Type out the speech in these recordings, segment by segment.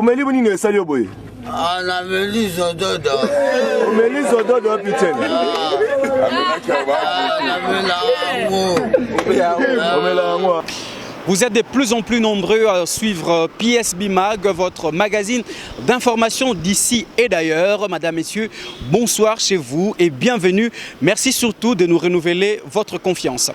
Omeli Bonine et Salioboy. Ah, on a mis Zododo. Omeli Zododo, putain. Vous êtes de plus en plus nombreux à suivre PSB Mag, votre magazine d'information d'ici et d'ailleurs. Madame, Messieurs, bonsoir chez vous et bienvenue. Merci surtout de nous renouveler votre confiance.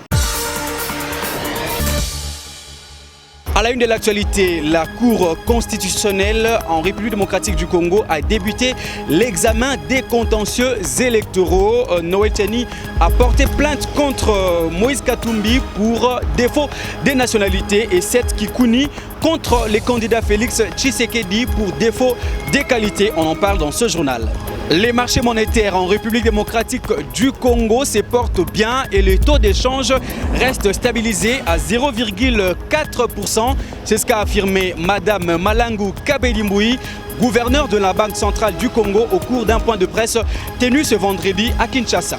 À la une de l'actualité, la Cour constitutionnelle en République démocratique du Congo a débuté l'examen des contentieux électoraux. Noël Tchani a porté plainte contre Moïse Katumbi pour défaut des nationalités et Seth Kikouni contre les candidats Félix Tshisekedi pour défaut des qualités. On en parle dans ce journal. Les marchés monétaires en République démocratique du Congo se portent bien et le taux d'échange reste stabilisé à 0,4%. C'est ce qu'a affirmé Madame Malangu Kabeli-Mboui, gouverneur de la Banque centrale du Congo, au cours d'un point de presse tenu ce vendredi à Kinshasa.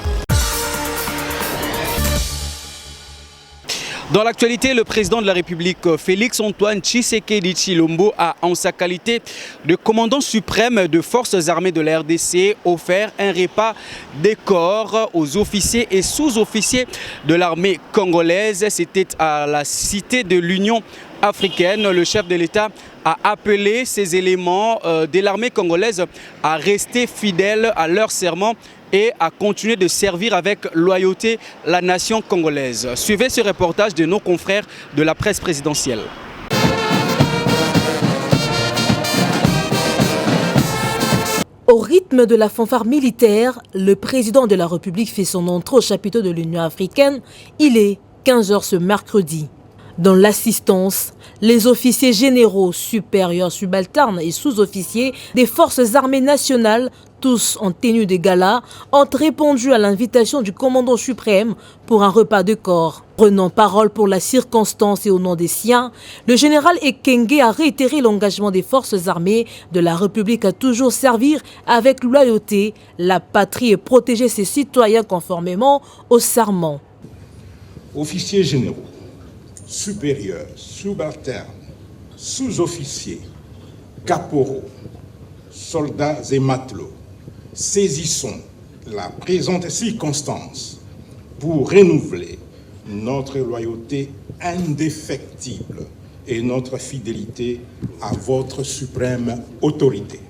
Dans l'actualité, le président de la République, Félix Antoine Tshisekedi Tshilombo, a, en sa qualité de commandant suprême de forces armées de la RDC, offert un repas des corps aux officiers et sous-officiers de l'armée congolaise. C'était à la Cité de l'Union africaine. Le chef de l'État a appelé ces éléments de l'armée congolaise à rester fidèles à leur serment et à continuer de servir avec loyauté la nation congolaise. Suivez ce reportage de nos confrères de la presse présidentielle. Au rythme de la fanfare militaire, le président de la République fait son entrée au chapiteau de l'Union africaine. Il est 15h ce mercredi. Dans l'assistance, les officiers généraux, supérieurs, subalternes et sous-officiers des forces armées nationales, tous en tenue de gala, ont répondu à l'invitation du commandant suprême pour un repas de corps. Prenant parole pour la circonstance et au nom des siens, le général Ekenge a réitéré l'engagement des forces armées de la République à toujours servir avec loyauté la patrie et protéger ses citoyens conformément au serment. Officiers généraux, supérieurs, subalternes, sous-officiers, caporaux, soldats et matelots, saisissons la présente circonstance pour renouveler notre loyauté indéfectible et notre fidélité à votre suprême autorité.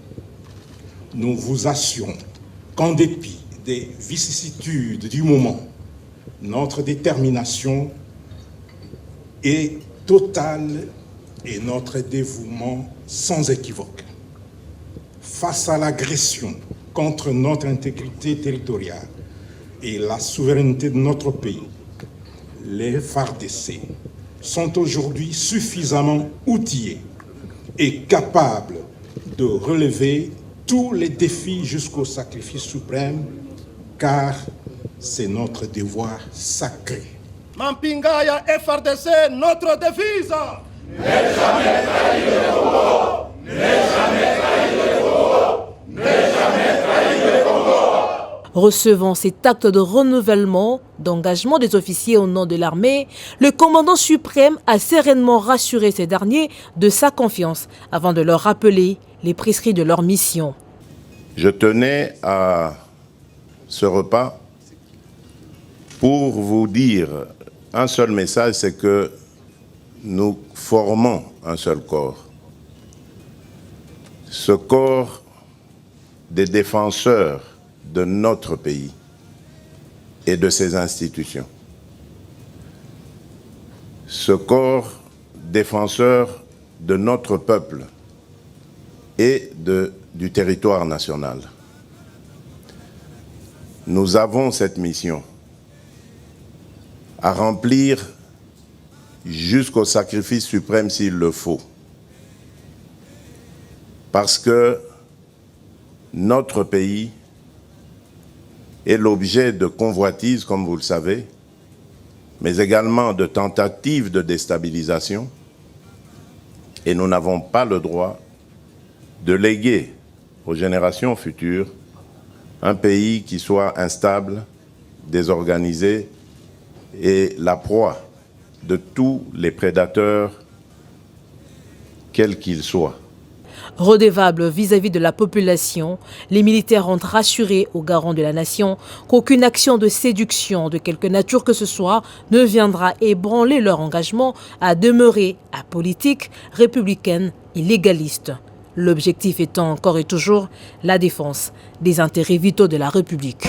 Nous vous assurons qu'en dépit des vicissitudes du moment, notre détermination est totale et notre dévouement sans équivoque. Face à l'agression contre notre intégrité territoriale et la souveraineté de notre pays, les FARDC sont aujourd'hui suffisamment outillés et capables de relever tous les défis jusqu'au sacrifice suprême, car c'est notre devoir sacré. Mampinga ya FRDC, notre devise. Ne jamais trahir le Congo. Ne jamais trahir le Congo. Ne jamais trahir le Congo. Recevant cet acte de renouvellement d'engagement des officiers au nom de l'armée, le commandant suprême a sereinement rassuré ces derniers de sa confiance avant de leur rappeler les prescrits de leur mission. Je tenais à ce repas pour vous dire un seul message, c'est que nous formons un seul corps. Ce corps des défenseurs de notre pays et de ses institutions. Ce corps défenseur de notre peuple et du territoire national. Nous avons cette mission à remplir jusqu'au sacrifice suprême s'il le faut. Parce que notre pays est l'objet de convoitises, comme vous le savez, mais également de tentatives de déstabilisation. Et nous n'avons pas le droit de léguer aux générations futures un pays qui soit instable, désorganisé et la proie de tous les prédateurs, quels qu'ils soient. Redevables vis-à-vis de la population, les militaires ont rassuré aux garants de la nation qu'aucune action de séduction de quelque nature que ce soit ne viendra ébranler leur engagement à demeurer apolitique, républicaine et légaliste. L'objectif étant encore et toujours la défense des intérêts vitaux de la République.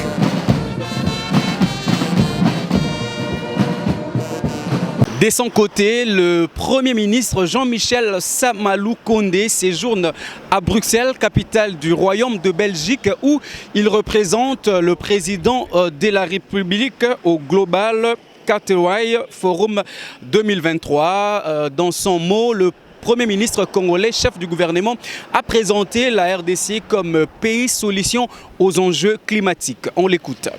De son côté, le Premier ministre Jean-Michel Samalou Kondé séjourne à Bruxelles, capitale du Royaume de Belgique, où il représente le président de la République au Global Cathay Forum 2023. Dans son mot, le Premier ministre congolais, chef du gouvernement, a présenté la RDC comme pays solution aux enjeux climatiques. On l'écoute.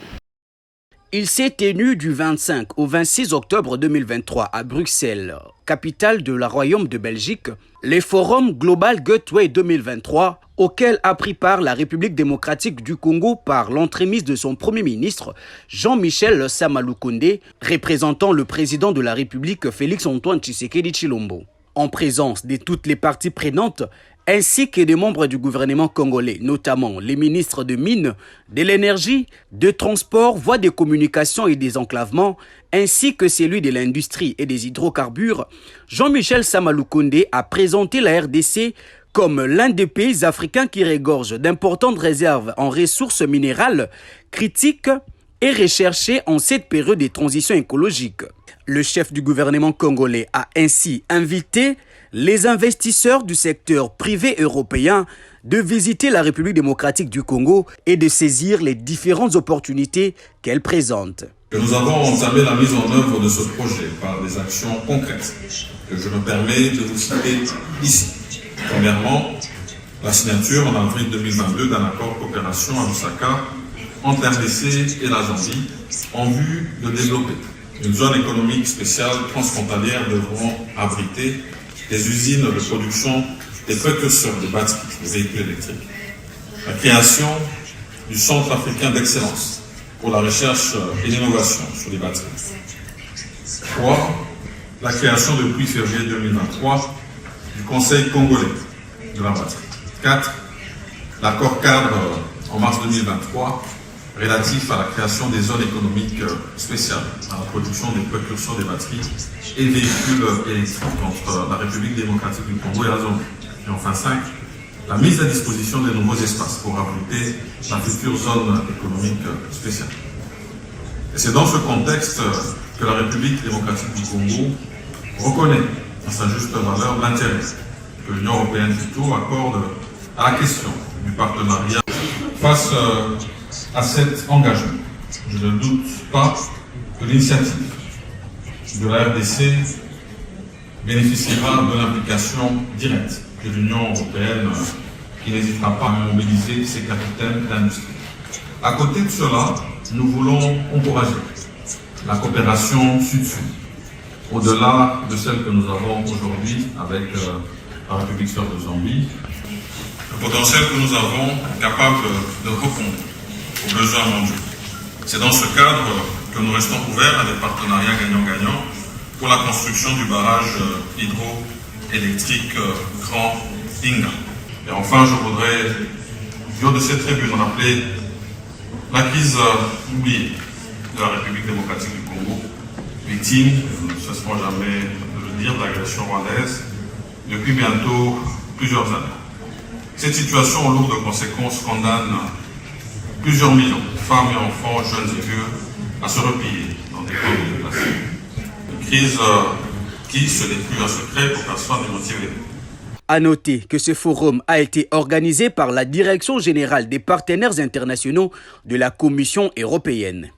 Il s'est tenu du 25 au 26 octobre 2023 à Bruxelles, capitale de la Royaume de Belgique, le Forum Global Gateway 2023, auquel a pris part la République démocratique du Congo par l'entremise de son Premier ministre, Jean-Michel Samalou Kondé, représentant le président de la République, Félix-Antoine Tshisekedi Tshilombo. En présence de toutes les parties prenantes, ainsi que des membres du gouvernement congolais, notamment les ministres de Mines, de l'Énergie, de Transport, Voies de Communication et des Enclavements, ainsi que celui de l'Industrie et des Hydrocarbures, Jean-Michel Samalou Kondé a présenté la RDC comme l'un des pays africains qui regorge d'importantes réserves en ressources minérales critiques et recherchées en cette période de transition écologique. Le chef du gouvernement congolais a ainsi invité les investisseurs du secteur privé européen de visiter la République démocratique du Congo et de saisir les différentes opportunités qu'elle présente. Nous avons entamé la mise en œuvre de ce projet par des actions concrètes que je me permets de vous citer ici. Premièrement, la signature en avril 2022 d'un accord de coopération à Lusaka entre la RDC et la Zambie en vue de développer une zone économique spéciale transfrontalière devront abriter des usines de production des précurseurs de batteries de véhicules électriques. La création du Centre africain d'excellence pour la recherche et l'innovation sur les batteries. 3. La création depuis février 2023 du Conseil congolais de la batterie. 4. L'accord cadre en mars 2023 relatif à la création des zones économiques spéciales à la production des précurseurs des batteries et véhicules électriques entre la République démocratique du Congo et la Zambie. Et enfin 5, la mise à disposition de nouveaux espaces pour abriter la future zone économique spéciale. Et c'est dans ce contexte que la République démocratique du Congo reconnaît à sa juste valeur l'intérêt que l'Union européenne plutôt accorde à la question du partenariat face à cet engagement. Je ne doute pas que l'initiative de la RDC bénéficiera de l'implication directe de l'Union européenne qui n'hésitera pas à mobiliser ses capitaines d'industrie. À côté de cela, nous voulons encourager la coopération sud-sud, au-delà de celle que nous avons aujourd'hui avec la République sœur de Zambie. Le potentiel que nous avons est capable de répondre aux besoins mondiaux. C'est dans ce cadre que nous restons ouverts à des partenariats gagnant-gagnant pour la construction du barrage hydroélectrique Grand Inga. Et enfin, je voudrais, du haut de cette tribune, rappeler la crise oubliée de la République démocratique du Congo, victime, nous ne cesserons jamais de le dire, de l'agression rwandaise depuis bientôt plusieurs années. Cette situation lourde de conséquences condamne plusieurs millions de femmes et enfants, jeunes et vieux, à se replier dans des camps de déplacés. Une crise qui, ce n'est plus un secret pour personne n'est motivée. À noter que ce forum a été organisé par la Direction générale des partenaires internationaux de la Commission européenne.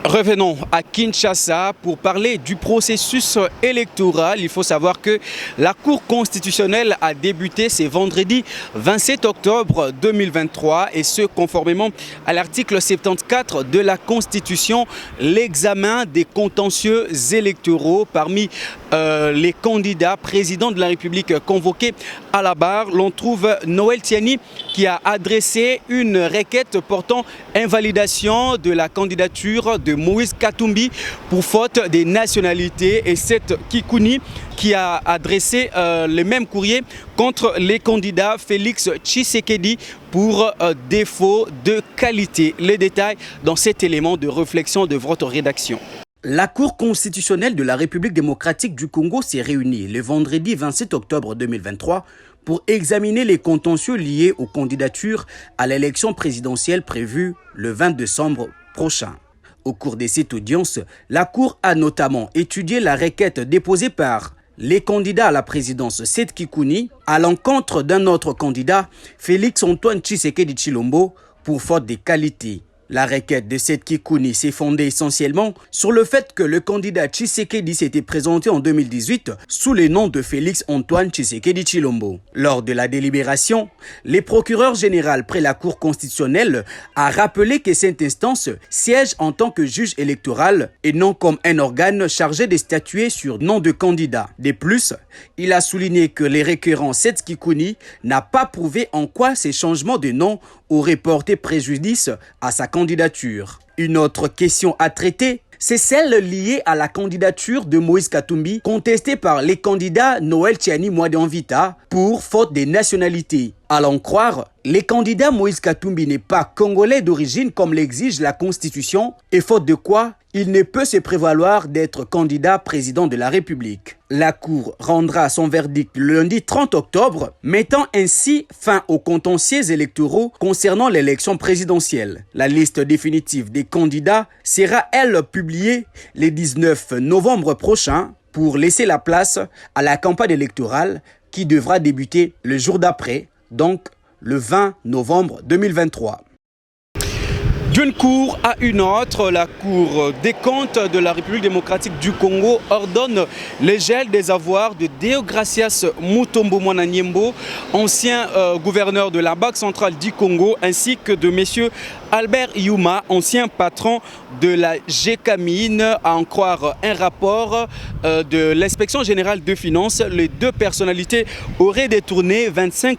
Revenons à Kinshasa pour parler du processus électoral. Il faut savoir que la Cour constitutionnelle a débuté ce vendredi 27 octobre 2023 et ce conformément à l'article 74 de la Constitution, l'examen des contentieux électoraux parmi les candidats présidents de la République convoqués à la barre. L'on trouve Noël Tiani qui a adressé une requête portant invalidation de la candidature de Moïse Katumbi pour faute des nationalités et Seth Kikouni qui a adressé le même courrier contre les candidats Félix Tshisekedi pour défaut de qualité. Les détails dans cet élément de réflexion de votre rédaction. La Cour constitutionnelle de la République démocratique du Congo s'est réunie le vendredi 27 octobre 2023 pour examiner les contentieux liés aux candidatures à l'élection présidentielle prévue le 20 décembre prochain. Au cours de cette audience, la Cour a notamment étudié la requête déposée par les candidats à la présidence Seth Kikouni à l'encontre d'un autre candidat, Félix Antoine Tshisekedi Tshilombo, pour faute de qualité. La requête de Seth Kikouni s'est fondée essentiellement sur le fait que le candidat Tshisekedi s'était présenté en 2018 sous le nom de Félix Antoine Tshisekedi Tshilombo. Lors de la délibération, le procureur général près la Cour constitutionnelle a rappelé que cette instance siège en tant que juge électoral et non comme un organe chargé de statuer sur nom de candidat. De plus, il a souligné que les requérants Seth Kikouni n'a pas prouvé en quoi ces changements de nom auraient porté préjudice à sa candidature. Une autre question à traiter, c'est celle liée à la candidature de Moïse Katumbi, contestée par les candidats Noël Tiani Mwadéanvita pour faute des nationalités. À l'en croire, les candidats Moïse Katumbi n'est pas congolais d'origine comme l'exige la Constitution, et faute de quoi, il ne peut se prévaloir d'être candidat président de la République. La Cour rendra son verdict le lundi 30 octobre, mettant ainsi fin aux contentieux électoraux concernant l'élection présidentielle. La liste définitive des candidats sera, elle, publiée le 19 novembre prochain pour laisser la place à la campagne électorale qui devra débuter le jour d'après, donc le 20 novembre 2023. D'une cour à une autre, la Cour des comptes de la République démocratique du Congo ordonne le gel des avoirs de Deogracias Mutombo Mwananyembo, ancien gouverneur de la Banque centrale du Congo, ainsi que de M. Albert Yuma, ancien patron de la GECAMINE, à en croire un rapport de l'inspection générale de finances. Les deux personnalités auraient détourné 25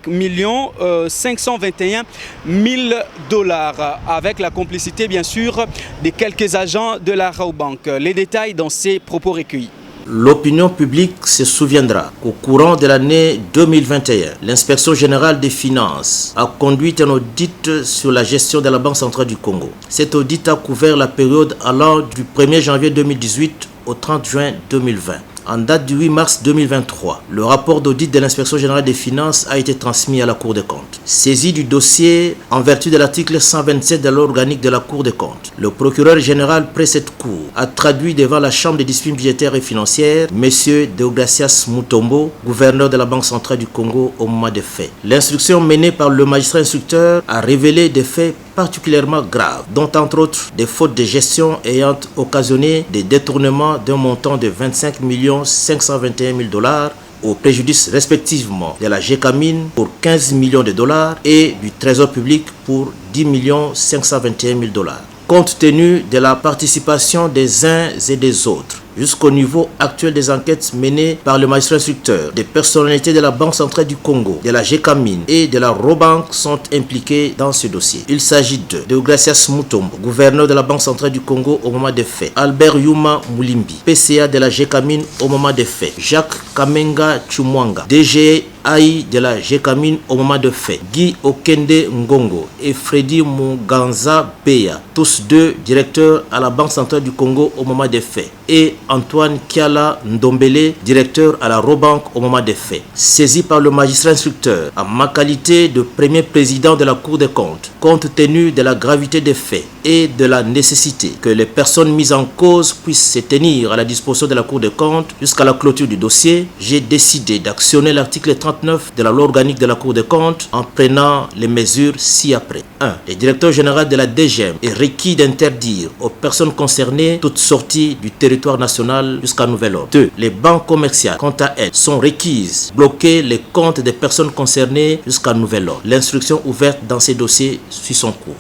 521 000 $ avec la complicité bien sûr de quelques agents de la Raobank. Les détails dans ces propos recueillis. L'opinion publique se souviendra qu'au courant de l'année 2021, l'inspection générale des finances a conduit un audit sur la gestion de la Banque centrale du Congo. Cet audit a couvert la période allant du 1er janvier 2018 au 30 juin 2020. En date du 8 mars 2023, le rapport d'audit de l'inspection générale des finances a été transmis à la Cour des comptes. Saisi du dossier en vertu de l'article 127 de la loi organique de la Cour des comptes, le procureur général près cette Cour a traduit devant la Chambre des disciplines budgétaires et financières M. Deogracias Mutombo, gouverneur de la Banque centrale du Congo au moment des faits. L'instruction menée par le magistrat instructeur a révélé des faits particulièrement graves, dont entre autres des fautes de gestion ayant occasionné des détournements d'un montant de 25 521 000 $ au préjudice respectivement de la GECAMINE pour 15 millions de dollars et du Trésor public pour 10 521 000 $. Compte tenu de la participation des uns et des autres, jusqu'au niveau actuel des enquêtes menées par le magistrat instructeur, des personnalités de la Banque centrale du Congo, de la GECAMINE et de la Raobank sont impliquées dans ce dossier. Il s'agit de Deogracias Mutombo, gouverneur de la Banque centrale du Congo au moment des faits, Albert Yuma Moulimbi, PCA de la GECAMINE au moment des faits, Jacques Kamenga Chumwanga, DG AI de la GECAMINE au moment de fait, Guy Okende Ngongo et Freddy Muganza Beya, tous deux directeurs à la Banque centrale du Congo au moment des faits, et Antoine Kiala Ndombele, directeur à la Raobank au moment des faits. Saisi par le magistrat instructeur en ma qualité de premier président de la Cour des comptes, compte tenu de la gravité des faits et de la nécessité que les personnes mises en cause puissent se tenir à la disposition de la Cour des comptes jusqu'à la clôture du dossier, j'ai décidé d'actionner l'article 39 de la loi organique de la Cour des comptes en prenant les mesures ci-après. 1. Le directeur général de la DGM est requis d'interdire aux personnes concernées toute sortie du territoire national jusqu'à nouvel ordre. 2. Les banques commerciales, quant à elles, sont requises bloquer les comptes des personnes concernées jusqu'à nouvel ordre. L'instruction ouverte dans ces dossiers suit son cours.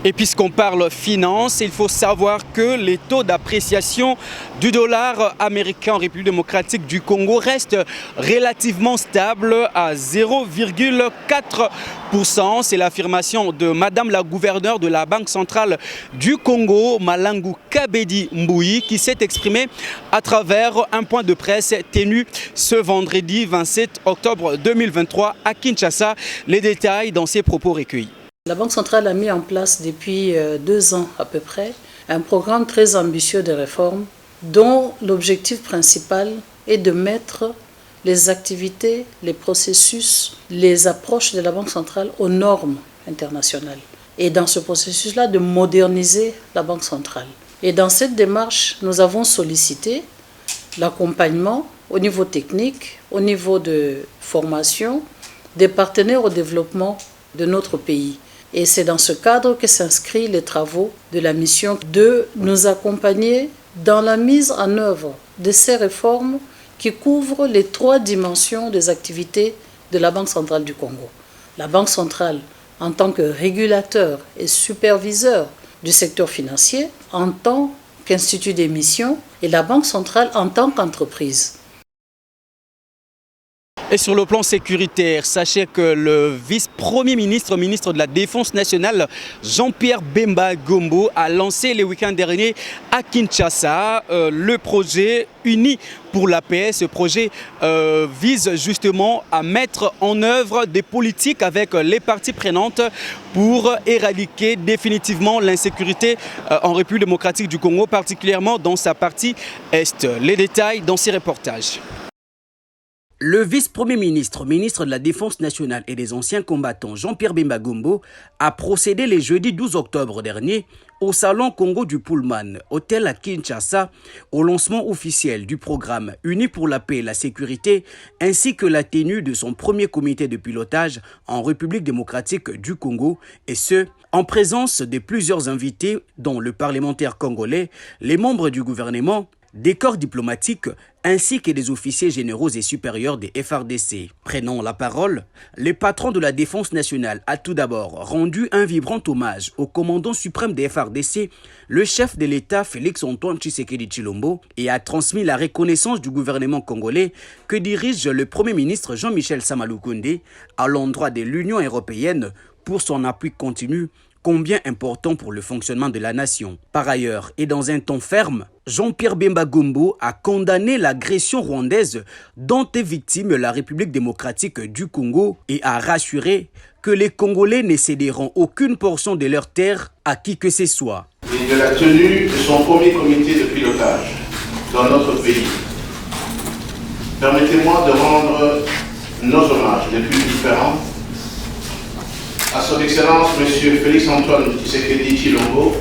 Et puisqu'on parle finance, il faut savoir que les taux d'appréciation du dollar américain en République démocratique du Congo restent relativement stables à 0,4%. C'est l'affirmation de Madame la gouverneure de la Banque centrale du Congo, Malangu Kabedi Mbouyi, qui s'est exprimée à travers un point de presse tenu ce vendredi 27 octobre 2023 à Kinshasa. Les détails dans ses propos recueillis. La Banque centrale a mis en place depuis 2 ans à peu près un programme très ambitieux de réforme dont l'objectif principal est de mettre les activités, les processus, les approches de la Banque centrale aux normes internationales. Et dans ce processus-là, de moderniser la Banque centrale. Et dans cette démarche, nous avons sollicité l'accompagnement au niveau technique, au niveau de formation, des partenaires au développement de notre pays. Et c'est dans ce cadre que s'inscrivent les travaux de la mission de nous accompagner dans la mise en œuvre de ces réformes qui couvrent les 3 dimensions des activités de la Banque centrale du Congo. La Banque centrale en tant que régulateur et superviseur du secteur financier, en tant qu'institut d'émission, et la Banque centrale en tant qu'entreprise. Et sur le plan sécuritaire, sachez que le vice-premier ministre, ministre de la Défense nationale, Jean-Pierre Bemba Gombo, a lancé le week-end dernier à Kinshasa le projet Uni pour la paix. Ce projet vise justement à mettre en œuvre des politiques avec les parties prenantes pour éradiquer définitivement l'insécurité en République démocratique du Congo, particulièrement dans sa partie est. Les détails dans ces reportages. Le vice-premier ministre, ministre de la Défense nationale et des anciens combattants, Jean-Pierre Bemba Gombo, a procédé le jeudi 12 octobre dernier au Salon Congo du Pullman, hôtel à Kinshasa, au lancement officiel du programme Uni pour la paix et la sécurité, ainsi que la tenue de son premier comité de pilotage en République démocratique du Congo, et ce, en présence de plusieurs invités, dont le parlementaire congolais, les membres du gouvernement, des corps diplomatiques ainsi que des officiers généraux et supérieurs des FARDC. Prenant la parole, le patron de la Défense nationale a tout d'abord rendu un vibrant hommage au commandant suprême des FARDC, le chef de l'État Félix-Antoine Tshisekedi Tshilombo, et a transmis la reconnaissance du gouvernement congolais que dirige le Premier ministre Jean-Michel Samaloukonde à l'endroit de l'Union européenne pour son appui continu, combien important pour le fonctionnement de la nation. Par ailleurs, et dans un ton ferme, Jean-Pierre Bemba Gombo a condamné l'agression rwandaise dont est victime la République démocratique du Congo et a rassuré que les Congolais ne céderont aucune portion de leur terre à qui que ce soit. Et de la tenue de son premier comité de pilotage dans notre pays, permettez-moi de rendre nos hommages les plus différents à son Excellence M. Félix-Antoine Tshisekedi Tshilombo,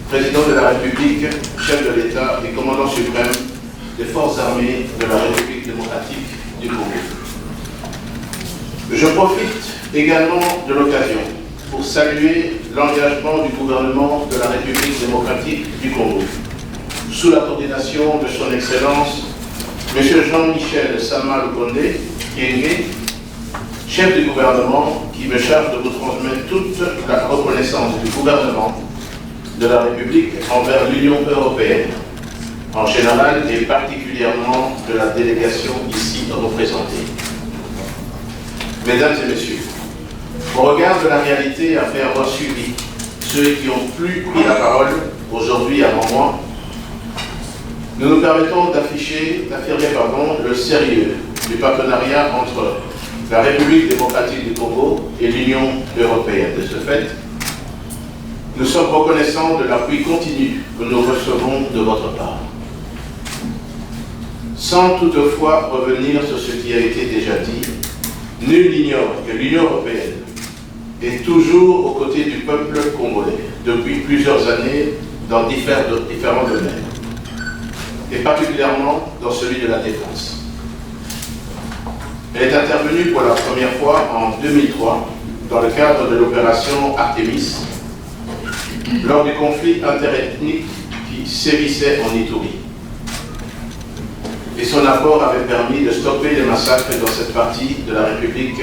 président de la République, chef de l'État et commandant suprême des forces armées de la République démocratique du Congo. Je profite également de l'occasion pour saluer l'engagement du gouvernement de la République démocratique du Congo, sous la coordination de son Excellence M. Jean-Michel Samaloukonde Kyenge, chef du gouvernement, qui me charge de vous transmettre toute la reconnaissance du gouvernement de la République envers l'Union européenne, en général et particulièrement de la délégation ici représentée. Mesdames et messieurs, au regard de la réalité après avoir suivi ceux qui ont plus pris la parole aujourd'hui avant moi, nous nous permettons d'affirmer le sérieux du partenariat entre la République démocratique du Congo et l'Union européenne. De ce fait, nous sommes reconnaissants de l'appui continu que nous recevons de votre part. Sans toutefois revenir sur ce qui a été déjà dit, nul n'ignore que l'Union européenne est toujours aux côtés du peuple congolais depuis plusieurs années dans différents domaines, et particulièrement dans celui de la défense. Elle est intervenue pour la première fois en 2003 dans le cadre de l'opération Artemis, lors du conflit interethnique qui sévissait en Ituri. Et son apport avait permis de stopper les massacres dans cette partie de la République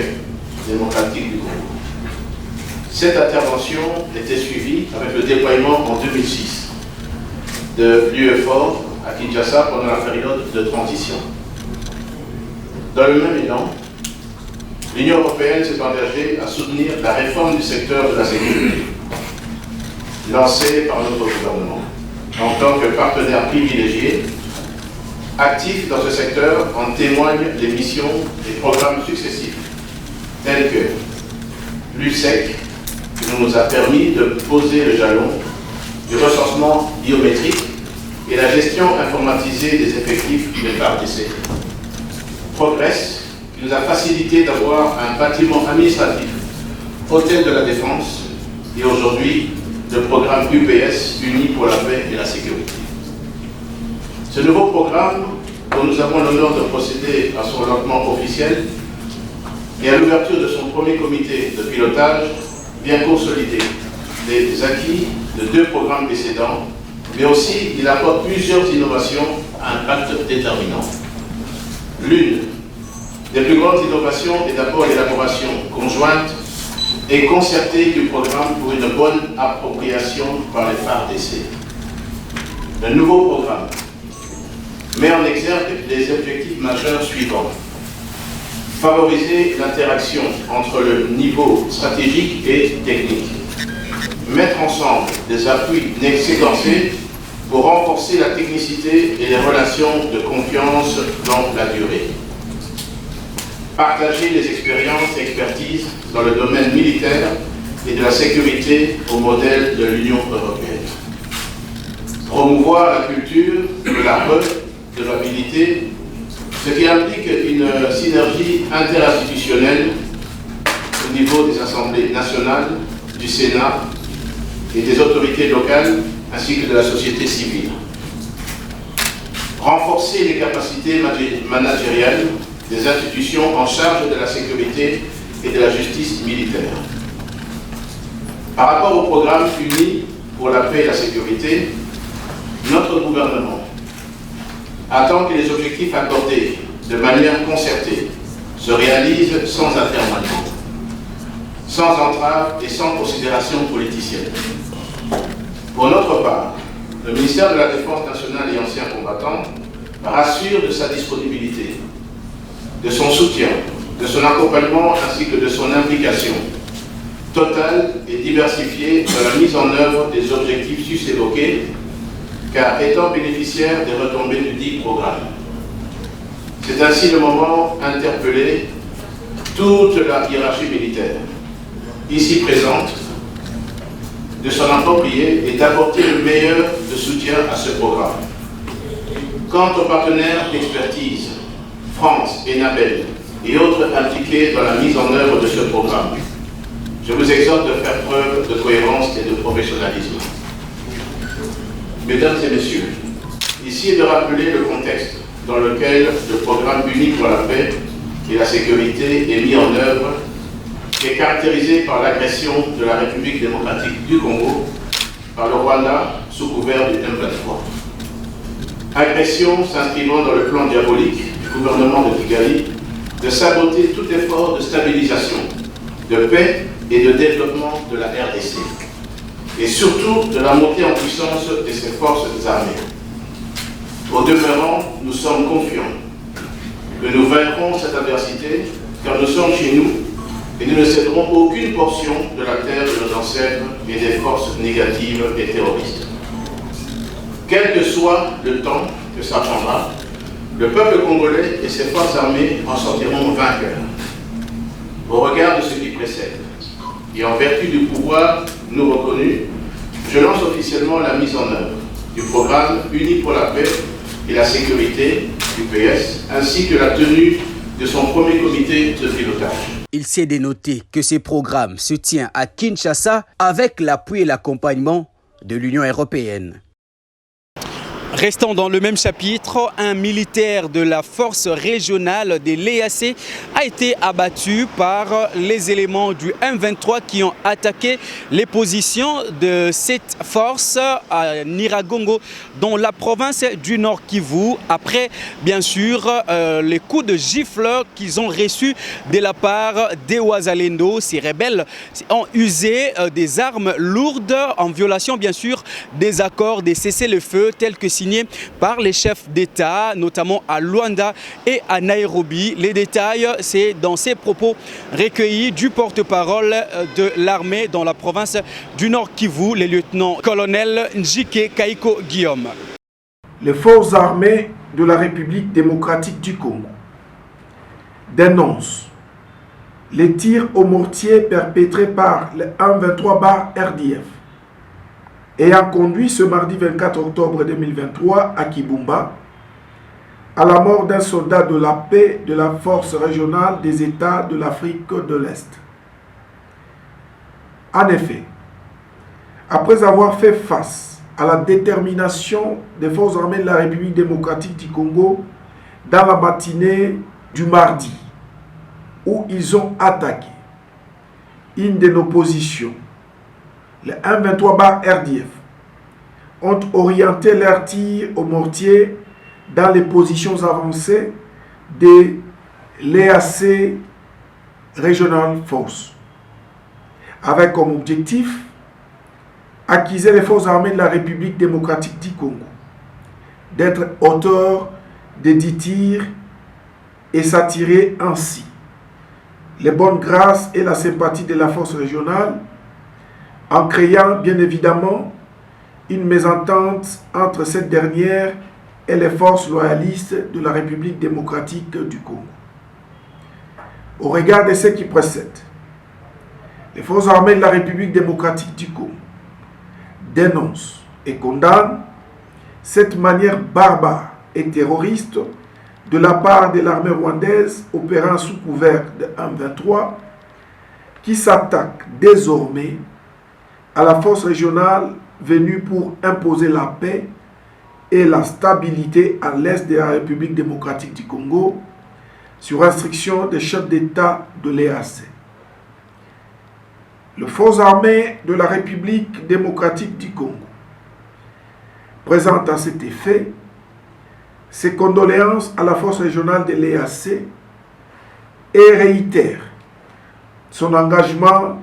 démocratique du Congo. Cette intervention était suivie avec le déploiement en 2006 de l'UEFOR à Kinshasa pendant la période de transition. Dans le même élan, l'Union européenne s'est engagée à soutenir la réforme du secteur de la sécurité, lancée par notre gouvernement, en tant que partenaire privilégié, actif dans ce secteur, en témoignent les missions et programmes successifs, tels que l'USEC, qui nous a permis de poser le jalon du recensement biométrique et la gestion informatisée des effectifs des FARDC. Progress, qui nous a facilité d'avoir un bâtiment administratif, hôtel de la Défense, et aujourd'hui le programme UPS, Unis pour la paix et la sécurité. Ce nouveau programme, dont nous avons l'honneur de procéder à son lancement officiel et à l'ouverture de son premier comité de pilotage, vient consolider les acquis de 2 programmes précédents, mais aussi il apporte plusieurs innovations à impact déterminant. L'une des plus grandes innovations est d'abord l'élaboration conjointe et concertée du programme pour une bonne appropriation par les FARDC. Le nouveau programme met en exergue les objectifs majeurs suivants. Favoriser l'interaction entre le niveau stratégique et technique. Mettre ensemble des appuis séquencés pour renforcer la technicité et les relations de confiance dans la durée. Partager les expériences et expertises dans le domaine militaire et de la sécurité au modèle de l'Union européenne. Promouvoir la culture de la redevabilité, ce qui implique une synergie interinstitutionnelle au niveau des assemblées nationales, du Sénat et des autorités locales, ainsi que de la société civile. Renforcer les capacités managériales des institutions en charge de la sécurité et de la justice militaire. Par rapport au programme Unis pour la paix et la sécurité, notre gouvernement attend que les objectifs accordés de manière concertée se réalisent sans atermoiement, sans entrave et sans considération politicienne. Pour notre part, le ministère de la Défense nationale et anciens combattants rassure de sa disponibilité, de son soutien, de son accompagnement ainsi que de son implication totale et diversifiée dans la mise en œuvre des objectifs sus-évoqués, car étant bénéficiaire des retombées du dit programme. C'est ainsi le moment d'interpeller toute la hiérarchie militaire, ici présente, de s'en approprier et d'apporter le meilleur de soutien à ce programme. Quant aux partenaires d'expertise, France, ENABEL et autres impliqués dans la mise en œuvre de ce programme, je vous exhorte de faire preuve de cohérence et de professionnalisme. Mesdames et messieurs, ici est de rappeler le contexte dans lequel le programme Unis pour la paix et la sécurité est mis en œuvre, qui est caractérisé par l'agression de la République démocratique du Congo par le Rwanda sous couvert du M23. Agression s'inscrivant dans le plan diabolique du gouvernement de Kigali de saboter tout effort de stabilisation, de paix et de développement de la RDC, et surtout de la montée en puissance de ses forces armées. Au demeurant, nous sommes confiants que nous vaincrons cette adversité, car nous sommes chez nous et nous ne céderons aucune portion de la terre de nos ancêtres et des forces négatives et terroristes. Quel que soit le temps que ça prendra, le peuple congolais et ses forces armées en sortiront vainqueurs. Au regard de ce qui précède, et en vertu du pouvoir nous reconnu, je lance officiellement la mise en œuvre du programme Unis pour la paix et la sécurité, UPS, ainsi que la tenue de son premier comité de pilotage. Il s'est dénoté que ce programme se tient à Kinshasa avec l'appui et l'accompagnement de l'Union européenne. Restant dans le même chapitre, un militaire de la force régionale des l'EAC a été abattu par les éléments du M23 qui ont attaqué les positions de cette force à Nyiragongo, dans la province du Nord Kivu, après bien sûr les coups de gifle qu'ils ont reçus de la part des Wazalendo. Ces rebelles ont usé des armes lourdes en violation bien sûr des accords des cessez-le-feu tels que signés par les chefs d'État, notamment à Luanda et à Nairobi. Les détails, c'est dans ces propos recueillis du porte-parole de l'armée dans la province du Nord Kivu, le lieutenant-colonel Njike Kaiko Guillaume. Les forces armées de la République démocratique du Congo dénoncent les tirs au mortier perpétrés par le M23-RDF ayant conduit ce mardi 24 octobre 2023 à Kibumba à la mort d'un soldat de la paix de la force régionale des États de l'Afrique de l'Est. En effet, après avoir fait face à la détermination des forces armées de la République démocratique du Congo dans la matinée du mardi, où ils ont attaqué une de nos positions, les M23-RDF, ont orienté leurs tirs au mortier dans les positions avancées de l'EAC Regional Force, avec comme objectif accuser les forces armées de la République démocratique du Congo d'être auteurs de dits tirs et s'attirer ainsi les bonnes grâces et la sympathie de la force régionale, en créant bien évidemment une mésentente entre cette dernière et les forces loyalistes de la République démocratique du Congo. Au regard de ce qui précède, les forces armées de la République démocratique du Congo dénoncent et condamnent cette manière barbare et terroriste de la part de l'armée rwandaise opérant sous couvert de M23 qui s'attaque désormais à la force régionale venue pour imposer la paix et la stabilité à l'est de la République démocratique du Congo sur instruction des chefs d'État de l'EAC. Les forces armées de la République démocratique du Congo présentent à cet effet ses condoléances à la force régionale de l'EAC et réitère son engagement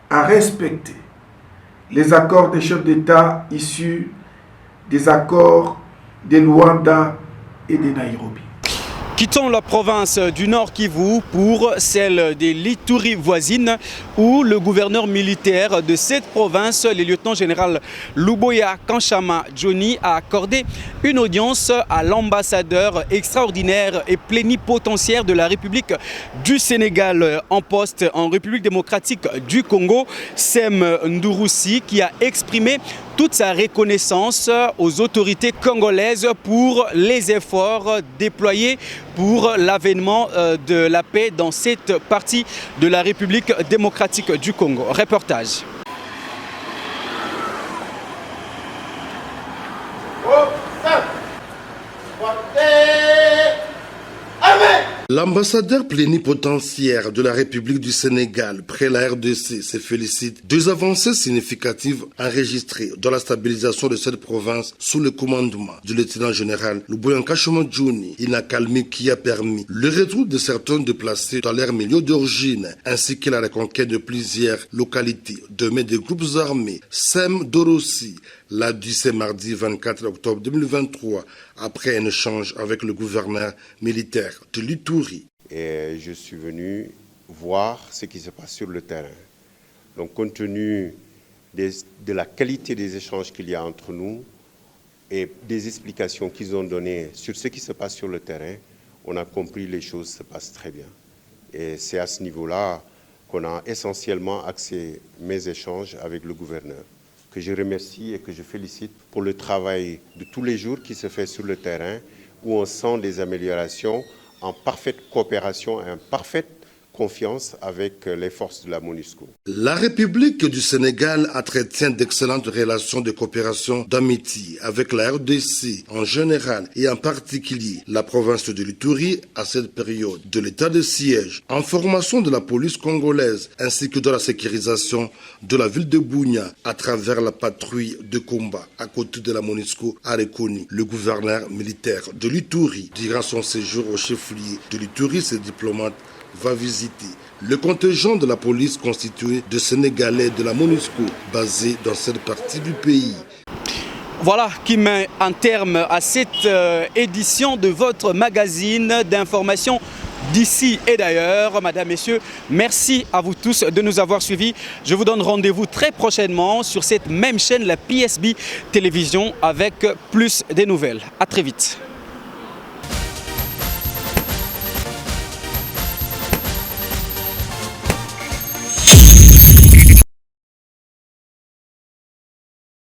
à respecter les accords des chefs d'État issus des accords de Luanda et de Nairobi. Quittons la province du Nord Kivu pour celle des l'Ituri voisine où le gouverneur militaire de cette province, le lieutenant-général Luboya Kanchama Johnny, a accordé une audience à l'ambassadeur extraordinaire et plénipotentiaire de la République du Sénégal en poste en République démocratique du Congo, Sem Ndurusi, qui a exprimé toute sa reconnaissance aux autorités congolaises pour les efforts déployés pour l'avènement de la paix dans cette partie de la République démocratique du Congo. Reportage. L'ambassadeur plénipotentiaire de la République du Sénégal près la RDC se félicite des avancées significatives enregistrées dans la stabilisation de cette province sous le commandement du lieutenant-général Luboya Kanchama Johnny, une accalmie qui a permis le retour de certains déplacés dans leur milieu d'origine ainsi que la reconquête de plusieurs localités dominées des groupes armés. Sem Dorossi l'a dit ce mardi 24 octobre 2023 après un échange avec le gouverneur militaire de l'Ituri. Et je suis venu voir ce qui se passe sur le terrain. Donc compte tenu de la qualité des échanges qu'il y a entre nous et des explications qu'ils ont données sur ce qui se passe sur le terrain, on a compris que les choses se passent très bien. Et c'est à ce niveau-là qu'on a essentiellement axé mes échanges avec le gouverneur, que je remercie et que je félicite pour le travail de tous les jours qui se fait sur le terrain, où on sent des améliorations en parfaite coopération et en parfaite confiance avec les forces de la MONUSCO. La République du Sénégal entretient d'excellentes relations de coopération d'amitié avec la RDC en général et en particulier la province de l'Ituri à cette période de l'état de siège, en formation de la police congolaise ainsi que dans la sécurisation de la ville de Bunia à travers la patrouille de combat à côté de la MONUSCO, a reconnu le gouverneur militaire de l'Ituri. Durant son séjour au chef-lieu de l'Ituri, ce diplomate va visiter le contingent de la police constitué de Sénégalais de la MONUSCO basé dans cette partie du pays. Voilà qui met un terme à cette édition de votre magazine d'information d'ici et d'ailleurs. Madame, messieurs, merci à vous tous de nous avoir suivis. Je vous donne rendez-vous très prochainement sur cette même chaîne, la PSB Télévision, avec plus des nouvelles. À très vite.